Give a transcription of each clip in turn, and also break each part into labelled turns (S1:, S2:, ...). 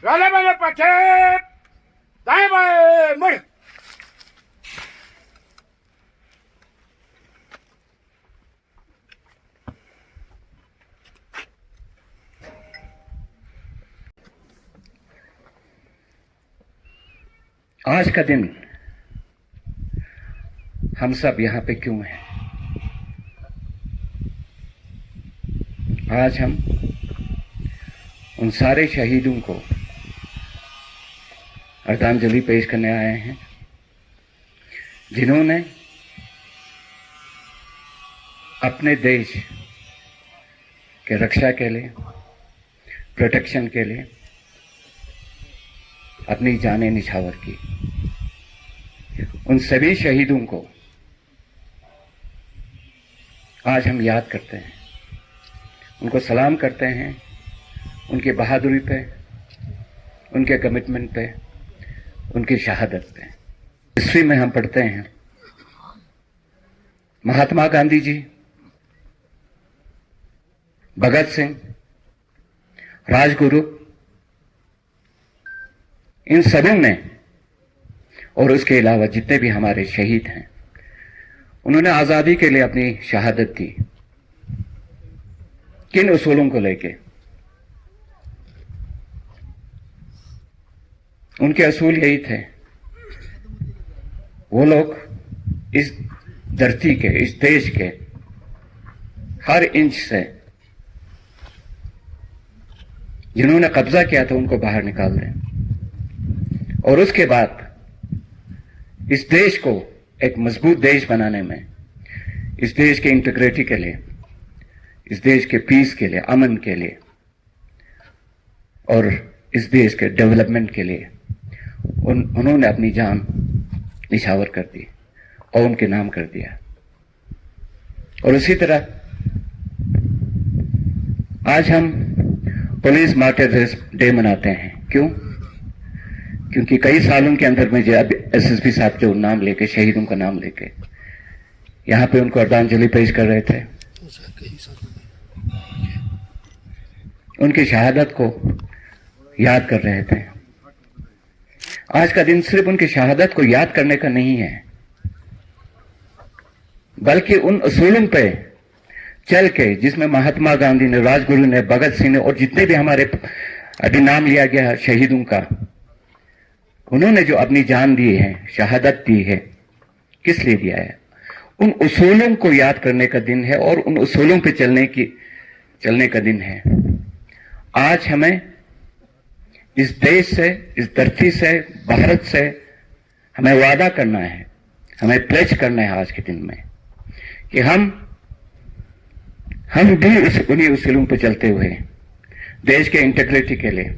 S1: काले वाले पीछे दाएं बाएं मुड़।
S2: आज का दिन हम सब यहाँ पे क्यों हैं? आज हम उन सारे शहीदों को श्रद्धांजलि पेश करने आए हैं जिन्होंने अपने देश के रक्षा के लिए, प्रोटेक्शन के लिए अपनी जानें निछावर की। उन सभी शहीदों को आज हम याद करते हैं, उनको सलाम करते हैं, उनकी बहादुरी पे, उनके कमिटमेंट पे, उनकी शहादत पे। हिस्ट्री में हम पढ़ते हैं महात्मा गांधी जी, भगत सिंह, राजगुरु, इन सभी ने और उसके अलावा जितने भी हमारे शहीद हैं, उन्होंने आजादी के लिए अपनी शहादत दी। किन उसूलों को लेके? उनके असूल यही थे, वो लोग इस धरती के, इस देश के हर इंच से जिन्होंने कब्जा किया था उनको बाहर निकाल दें और उसके बाद इस देश को एक मजबूत देश बनाने में, इस देश के इंटीग्रिटी के लिए, इस देश के पीस के लिए, अमन के लिए और इस देश के डेवलपमेंट के लिए उन्होंने अपनी जान निछावर कर दी और उनके नाम कर दिया। और उसी तरह आज हम पुलिस मार्टिर्स डे मनाते हैं। क्यों? क्योंकि कई सालों के अंदर में एसएसपी साहब जो नाम लेके, शहीदों का नाम लेके यहाँ पे उनको श्रद्धांजलि पेश कर रहे थे, उनकी शहादत को याद कर रहे थे। आज का दिन सिर्फ उनकी शहादत को याद करने का नहीं है, बल्कि उन असूलों पे चल के जिसमें महात्मा गांधी ने, राजगुरु ने, भगत सिंह ने और जितने भी हमारे अभी नाम लिया गया शहीदों का, उन्होंने जो अपनी जान दी है, शहादत दी है, किस लिए दिया है? उन उसूलों को याद करने का दिन है और उन उसूलों पे चलने का दिन है। आज हमें इस देश से, इस धरती से, भारत से हमें वादा करना है, हमें प्लेज करना है आज के दिन में कि हम भी उन्हीं उसूलों पर चलते हुए देश के इंटीग्रिटी के लिए,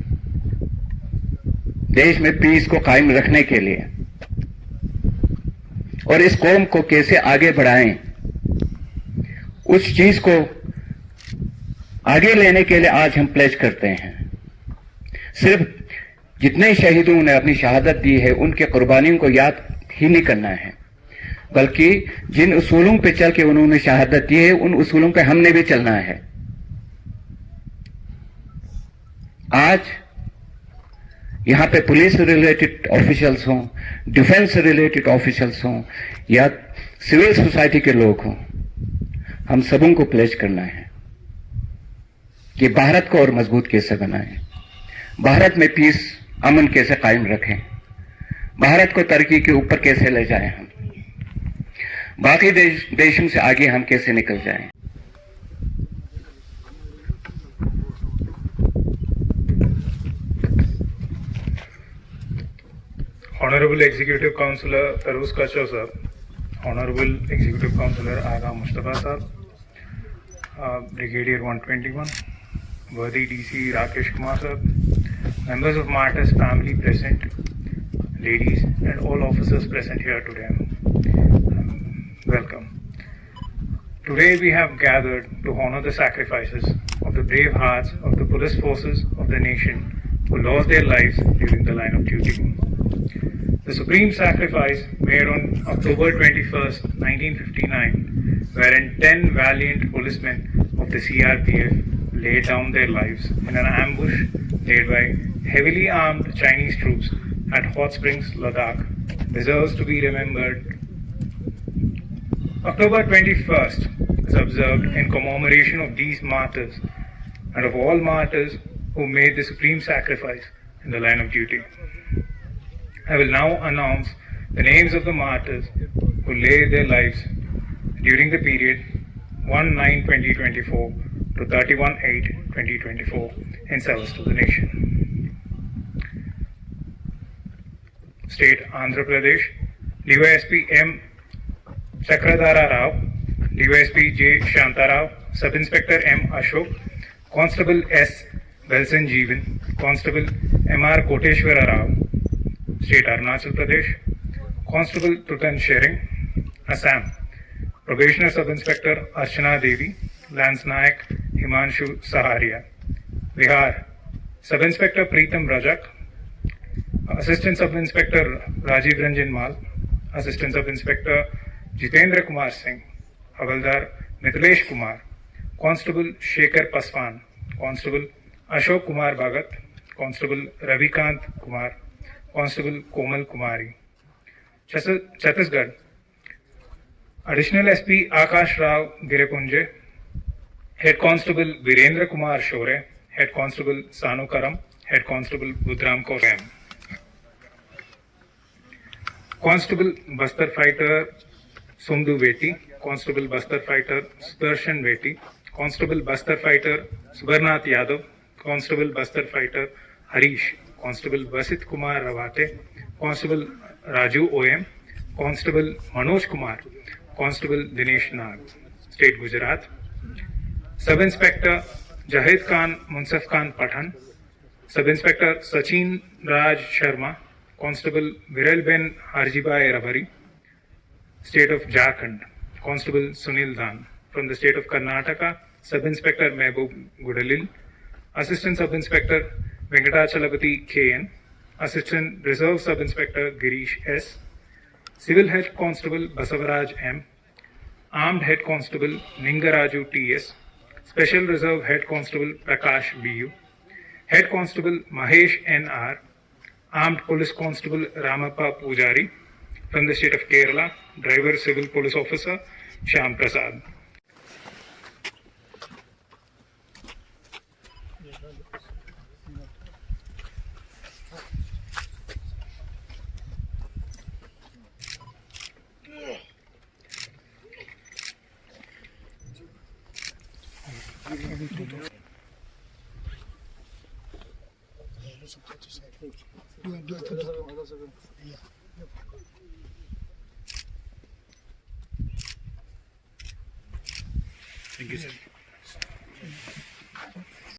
S2: देश में पीस को कायम रखने के लिए और इस कौम को कैसे आगे बढ़ाएं, उस चीज को आगे लेने के लिए आज हम प्लेज करते हैं। सिर्फ जितने शहीदों ने अपनी शहादत दी है उनके कुर्बानियों को याद ही नहीं करना है, बल्कि जिन उसूलों पे चल के उन्होंने शहादत दी है उन उसूलों पे हमने भी चलना है। आज यहां पे पुलिस से रिलेटेड ऑफिशियल्स हों, डिफेंस से रिलेटेड ऑफिशियल्स हों या सिविल सोसाइटी के लोग हों, हम सबों को प्लेज करना है कि भारत को और मजबूत कैसे बनाएं, भारत में पीस, अमन कैसे कायम रखें, भारत को तरक्की के ऊपर कैसे ले जाएं, हम बाकी देशों से आगे हम कैसे निकल जाएं।
S3: Honorable Executive Councillor Feroz Kachar sir, Honorable Executive Councillor Agha Mustafa sir, Brigadier 121, Worthy DC Rakesh Kumar sir, members of Martyrs family present, ladies and all officers present here today, welcome. Today we have gathered to honor the sacrifices of the brave hearts of the police forces of the nation who lost their lives during the line of duty. The supreme sacrifice made on October 21st, 1959, wherein 10 valiant policemen of the CRPF laid down their lives in an ambush laid by heavily armed Chinese troops at Hot Springs, Ladakh deserves to be remembered. October 21st is observed in commemoration of these martyrs and of all martyrs who made the supreme sacrifice in the line of duty. I will now announce the names of the martyrs who laid their lives during the period 1/9/2024 to 31/8/2024 in service to the nation. State Andhra Pradesh, DYSP M. Chakradhara Rao, DYSP J. Shantarao, Sub Inspector M. Ashok, Constable S. Belson Jeevan, Constable M.R. Koteshwara Rao, State Arunachal Pradesh, Constable Tutan Shering, Assam, Probationer Sub Inspector Archana Devi, Lance Nayak Himanshu Saharia, Bihar, Sub Inspector Preetam Rajak, Assistant Sub Inspector Rajiv Ranjan Mal, Assistant Sub Inspector Jitendra Kumar Singh, Havaldar Mithilesh Kumar, Constable Shekhar Paswan, Constable Ashok Kumar Bhagat, Constable Ravikant Kumar, Constable Komal Kumari. Chhattisgarh, Additional SP Akash Rao Girepunje, Head Constable Virendra Kumar Shore, Head Constable Sanu Karam, Head Constable Budram Korem. Constable Bastar Fighter Sumdu Veti, Constable Bastar Fighter Sudarshan Veti, Constable Bastar Fighter Subarnath Yadav, Constable Bastar Fighter Harish, Constable Basit Kumar Ravate, Constable Raju OM, Constable Manoj Kumar, Constable Dinesh Nag. State Gujarat, Sub Inspector Jahid Khan Munsaf Khan Pathan, Sub Inspector Sachin Raj Sharma, Constable Viral Ben Harjibai Rabari. State of Jharkhand, Constable Sunil Dan. From the state of Karnataka, Sub Inspector Mehboob Gudalil, Assistant Sub Inspector Venkatachalapati KN, Assistant Reserve Sub Inspector Girish S, Civil Head Constable Basavaraj M, Armed Head Constable Ningaraju TS, Special Reserve Head Constable Prakash BU, Head Constable Mahesh NR, Armed Police Constable Ramappa Pujari. From the state of Kerala, Driver Civil Police Officer Shyam Prasad. Thank you, sir.